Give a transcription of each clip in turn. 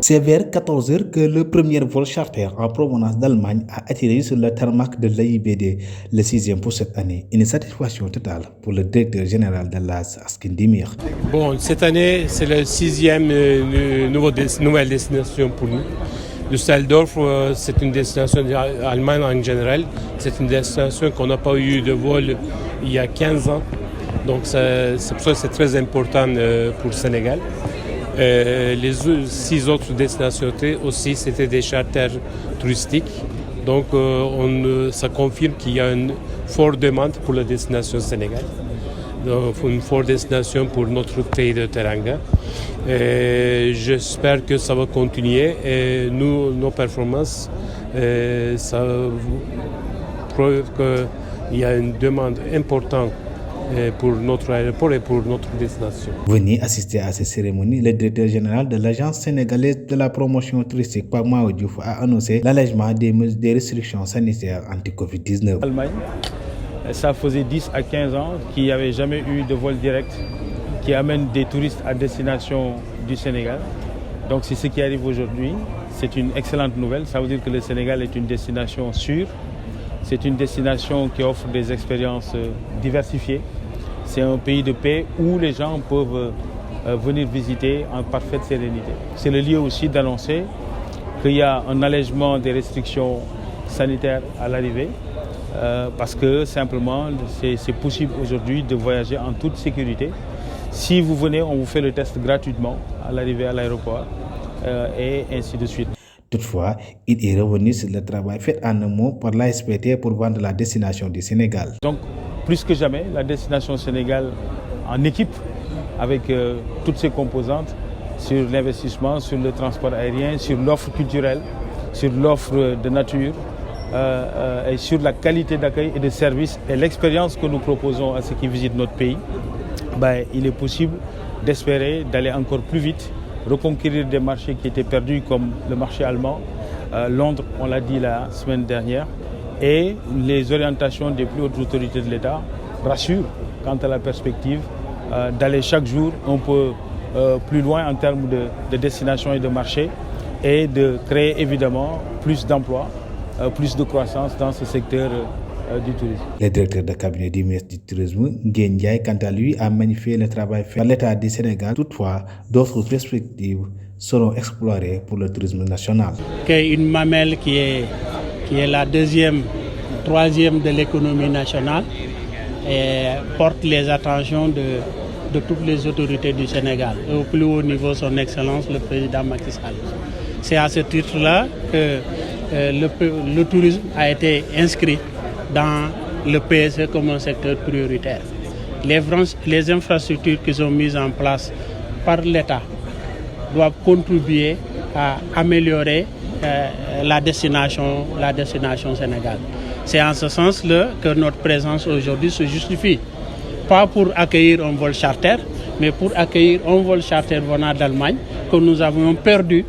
C'est vers 14 heures que le premier vol charter en provenance d'Allemagne a atterri sur le tarmac de l'AIBD, le 6e pour cette année. Une satisfaction totale pour le directeur général de l'AS, Askin Demir. Bon, cette année, c'est la 6e nouvelle destination pour nous. Düsseldorf, c'est une destination allemande en général. C'est une destination qu'on n'a pas eu de vol il y a 15 ans. Donc c'est pour ça que c'est très important pour le Sénégal. Les 6 autres destinations aussi, c'était des charters touristiques. Donc ça confirme qu'il y a une forte demande pour la destination Sénégal. Donc, une forte destination pour notre pays de Teranga. J'espère que ça va continuer. Et nos performances, ça prouve qu'il y a une demande importante pour notre aéroport et pour notre destination. Venu assister à cette cérémonie, le directeur général de l'Agence sénégalaise de la promotion touristique, Pape Mao Diouf, a annoncé l'allègement des restrictions sanitaires anti-Covid-19. Allemagne, ça faisait 10 à 15 ans qu'il n'y avait jamais eu de vol direct qui amène des touristes à destination du Sénégal. Donc c'est ce qui arrive aujourd'hui. C'est une excellente nouvelle. Ça veut dire que le Sénégal est une destination sûre. C'est une destination qui offre des expériences diversifiées. C'est un pays de paix où les gens peuvent venir visiter en parfaite sérénité. C'est le lieu aussi d'annoncer qu'il y a un allègement des restrictions sanitaires à l'arrivée parce que simplement c'est possible aujourd'hui de voyager en toute sécurité. Si vous venez, on vous fait le test gratuitement à l'arrivée à l'aéroport et ainsi de suite. Toutefois, il est revenu sur le travail fait en amont par l'ASPT pour vendre la destination du Sénégal. Donc, plus que jamais, la destination Sénégal en équipe avec toutes ses composantes sur l'investissement, sur le transport aérien, sur l'offre culturelle, sur l'offre de nature et sur la qualité d'accueil et de service et l'expérience que nous proposons à ceux qui visitent notre pays. Il est possible d'espérer d'aller encore plus vite, reconquérir des marchés qui étaient perdus comme le marché allemand, Londres, on l'a dit la semaine dernière, et les orientations des plus hautes autorités de l'État rassurent quant à la perspective d'aller chaque jour un peu plus loin en termes de destination et de marché et de créer évidemment plus d'emplois, plus de croissance dans ce secteur du tourisme. Le directeur de cabinet du ministre du Tourisme, Nguyen Ndiaye, quant à lui, a magnifié le travail fait par l'État du Sénégal. Toutefois, d'autres perspectives seront explorées pour le tourisme national. Une mamelle qui est la deuxième, troisième de l'économie nationale et porte les attentions de toutes les autorités du Sénégal. Et au plus haut niveau, son Excellence, le président Macky Sall. C'est à ce titre-là que le tourisme a été inscrit dans le PSE comme un secteur prioritaire. Les infrastructures qui sont mises en place par l'État doivent contribuer à améliorer la destination Sénégal. C'est en ce sens-là que notre présence aujourd'hui se justifie. Pas pour accueillir un vol charter, mais pour accueillir un vol charter venant d'Allemagne que nous avons perdu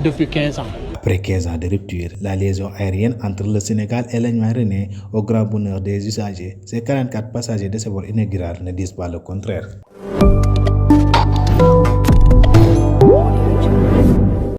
depuis 15 ans. Après 15 ans de rupture, la liaison aérienne entre le Sénégal et l'Allemagne renaît au grand bonheur des usagers. Ces 44 passagers de ce vol inaugural ne disent pas le contraire.